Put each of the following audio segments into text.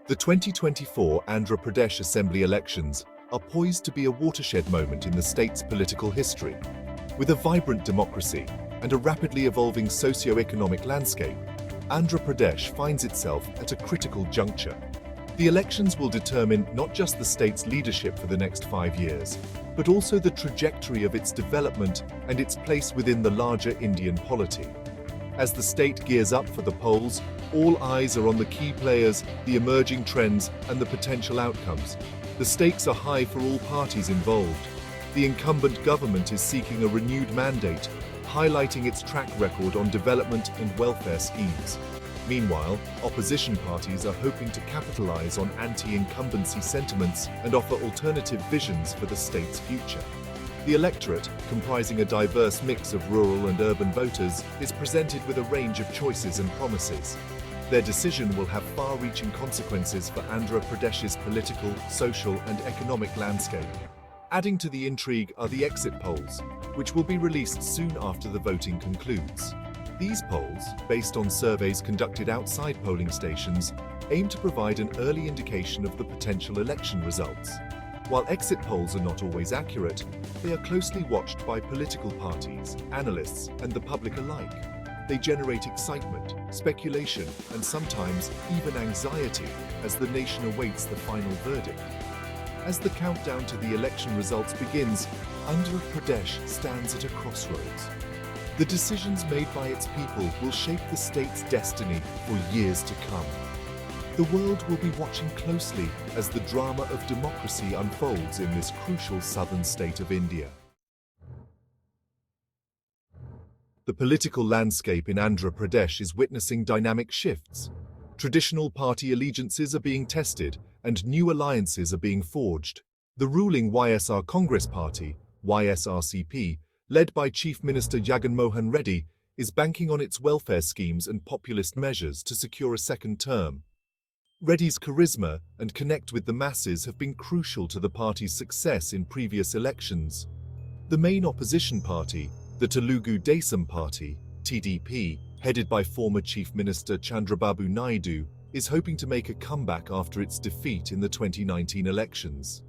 The 2024 Andhra Pradesh Assembly elections are poised to be a watershed moment in the state's political history. With a vibrant democracy and a rapidly evolving socio-economic landscape, Andhra Pradesh finds itself at a critical juncture. The elections will determine not just the state's leadership for the next 5 years, but also the trajectory of its development and its place within the larger Indian polity. As the state gears up for the polls, all eyes are on the key players, the emerging trends, and the potential outcomes. The stakes are high for all parties involved. The incumbent government is seeking a renewed mandate, highlighting its track record on development and welfare schemes. Meanwhile, opposition parties are hoping to capitalize on anti-incumbency sentiments and offer alternative visions for the state's future. The electorate, comprising a diverse mix of rural and urban voters, is presented with a range of choices and promises. Their decision will have far-reaching consequences for Andhra Pradesh's political, social, and economic landscape. Adding to the intrigue are the exit polls, which will be released soon after the voting concludes. These polls, based on surveys conducted outside polling stations, aim to provide an early indication of the potential election results. While exit polls are not always accurate, they are closely watched by political parties, analysts, and the public alike. They generate excitement, speculation, and sometimes even anxiety as the nation awaits the final verdict. As the countdown to the election results begins, Andhra Pradesh stands at a crossroads. The decisions made by its people will shape the state's destiny for years to come. The world will be watching closely as the drama of democracy unfolds in this crucial southern state of India. The political landscape in Andhra Pradesh is witnessing dynamic shifts. Traditional party allegiances are being tested and new alliances are being forged. The ruling YSR Congress Party, YSRCP, led by Chief Minister Jagan Mohan Reddy, is banking on its welfare schemes and populist measures to secure a second term. Reddy's charisma and connect with the masses have been crucial to the party's success in previous elections. The main opposition party, the Telugu Desam Party, TDP, headed by former Chief Minister Chandrababu Naidu, is hoping to make a comeback after its defeat in the 2019 elections.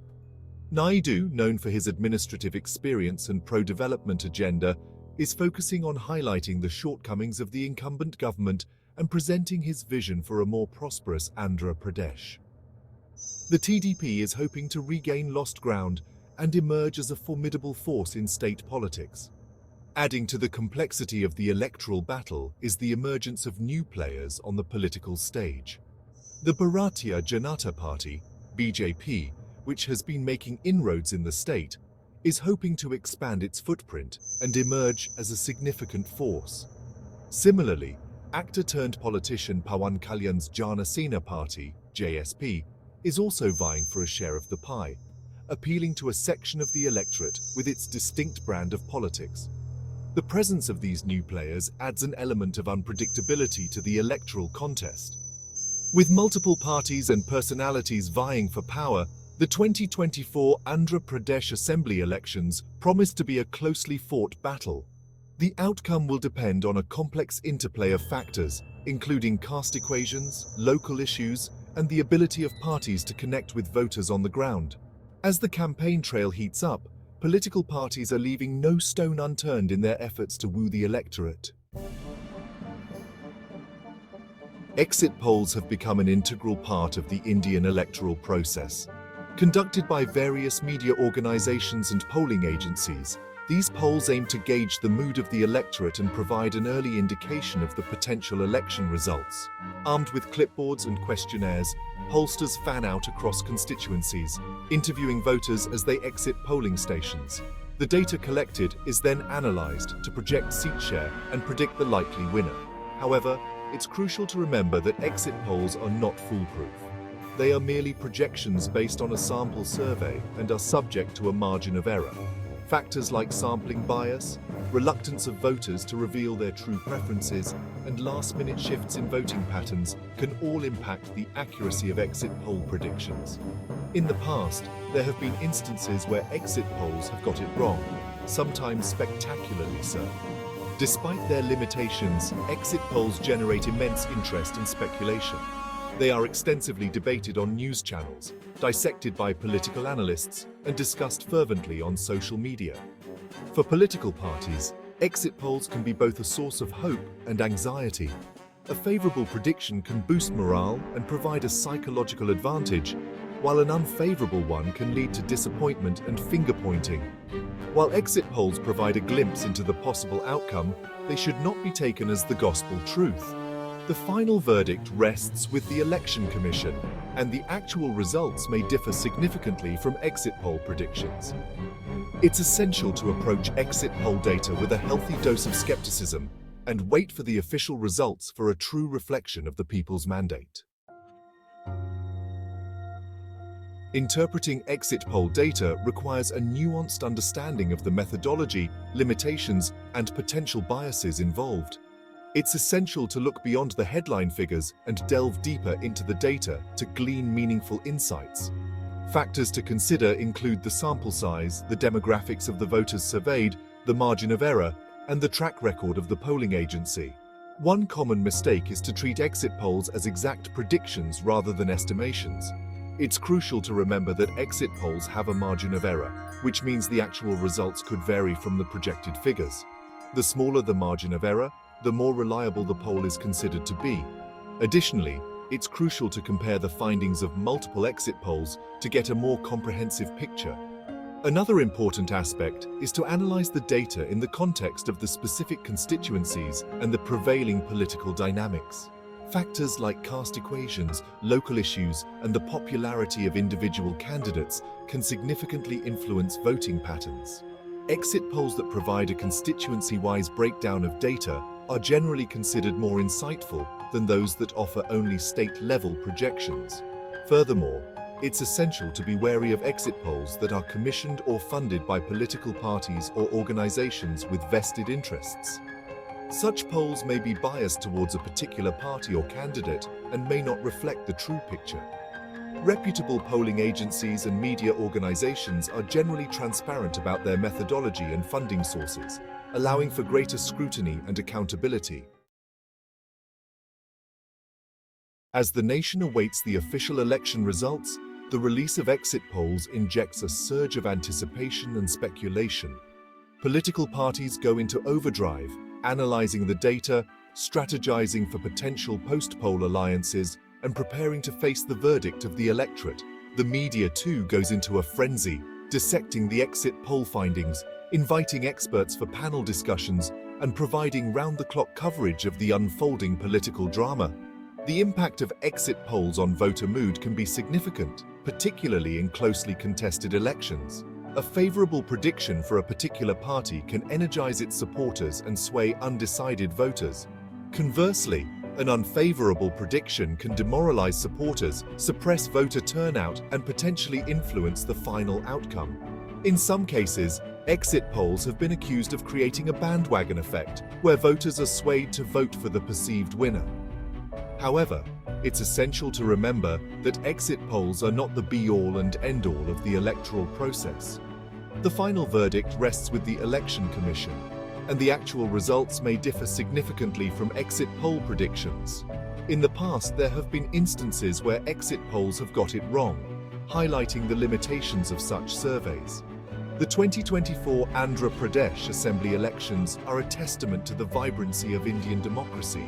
Naidu, known for his administrative experience and pro-development agenda, is focusing on highlighting the shortcomings of the incumbent government and presenting his vision for a more prosperous Andhra Pradesh. The TDP is hoping to regain lost ground and emerge as a formidable force in state politics. Adding to the complexity of the electoral battle is the emergence of new players on the political stage. The Bharatiya Janata Party, BJP, which has been making inroads in the state, is hoping to expand its footprint and emerge as a significant force. Similarly, actor-turned-politician Pawan Kalyan's Jana Sena Party, JSP, is also vying for a share of the pie, appealing to a section of the electorate with its distinct brand of politics. The presence of these new players adds an element of unpredictability to the electoral contest. With multiple parties and personalities vying for power, the 2024 Andhra Pradesh Assembly elections promise to be a closely fought battle. The outcome will depend on a complex interplay of factors, including caste equations, local issues, and the ability of parties to connect with voters on the ground. As the campaign trail heats up, political parties are leaving no stone unturned in their efforts to woo the electorate. Exit polls have become an integral part of the Indian electoral process. Conducted by various media organizations and polling agencies, these polls aim to gauge the mood of the electorate and provide an early indication of the potential election results. Armed with clipboards and questionnaires, pollsters fan out across constituencies, interviewing voters as they exit polling stations. The data collected is then analyzed to project seat share and predict the likely winner. However, it's crucial to remember that exit polls are not foolproof. They are merely projections based on a sample survey and are subject to a margin of error. Factors like sampling bias, reluctance of voters to reveal their true preferences, and last-minute shifts in voting patterns can all impact the accuracy of exit poll predictions. In the past, there have been instances where exit polls have got it wrong, sometimes spectacularly so. Despite their limitations, exit polls generate immense interest and speculation. They are extensively debated on news channels, dissected by political analysts, and discussed fervently on social media. For political parties, exit polls can be both a source of hope and anxiety. A favorable prediction can boost morale and provide a psychological advantage, while an unfavorable one can lead to disappointment and finger-pointing. While exit polls provide a glimpse into the possible outcome, they should not be taken as the gospel truth. The final verdict rests with the Election Commission, and the actual results may differ significantly from exit poll predictions. It's essential to approach exit poll data with a healthy dose of skepticism and wait for the official results for a true reflection of the people's mandate. Interpreting exit poll data requires a nuanced understanding of the methodology, limitations, and potential biases involved. It's essential to look beyond the headline figures and delve deeper into the data to glean meaningful insights. Factors to consider include the sample size, the demographics of the voters surveyed, the margin of error, and the track record of the polling agency. One common mistake is to treat exit polls as exact predictions rather than estimations. It's crucial to remember that exit polls have a margin of error, which means the actual results could vary from the projected figures. The smaller the margin of error, the more reliable the poll is considered to be. Additionally, it's crucial to compare the findings of multiple exit polls to get a more comprehensive picture. Another important aspect is to analyze the data in the context of the specific constituencies and the prevailing political dynamics. Factors like caste equations, local issues, and the popularity of individual candidates can significantly influence voting patterns. Exit polls that provide a constituency-wise breakdown of data are generally considered more insightful than those that offer only state-level projections. Furthermore, it's essential to be wary of exit polls that are commissioned or funded by political parties or organizations with vested interests. Such polls may be biased towards a particular party or candidate and may not reflect the true picture. Reputable polling agencies and media organizations are generally transparent about their methodology and funding sources, allowing for greater scrutiny and accountability. As the nation awaits the official election results, the release of exit polls injects a surge of anticipation and speculation. Political parties go into overdrive, analyzing the data, strategizing for potential post-poll alliances, and preparing to face the verdict of the electorate. The media too goes into a frenzy, dissecting the exit poll findings, inviting experts for panel discussions, and providing round-the-clock coverage of the unfolding political drama. The impact of exit polls on voter mood can be significant, particularly in closely contested elections. A favorable prediction for a particular party can energize its supporters and sway undecided voters. Conversely, an unfavorable prediction can demoralize supporters, suppress voter turnout, and potentially influence the final outcome. In some cases, exit polls have been accused of creating a bandwagon effect, where voters are swayed to vote for the perceived winner. However, it's essential to remember that exit polls are not the be-all and end-all of the electoral process. The final verdict rests with the Election Commission, and the actual results may differ significantly from exit poll predictions. In the past, there have been instances where exit polls have got it wrong, highlighting the limitations of such surveys. The 2024 Andhra Pradesh Assembly elections are a testament to the vibrancy of Indian democracy.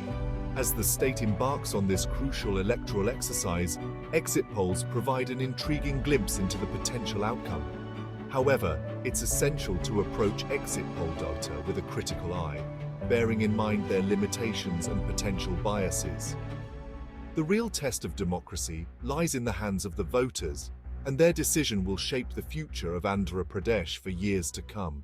As the state embarks on this crucial electoral exercise, exit polls provide an intriguing glimpse into the potential outcome. However, it's essential to approach exit poll data with a critical eye, bearing in mind their limitations and potential biases. The real test of democracy lies in the hands of the voters, and their decision will shape the future of Andhra Pradesh for years to come.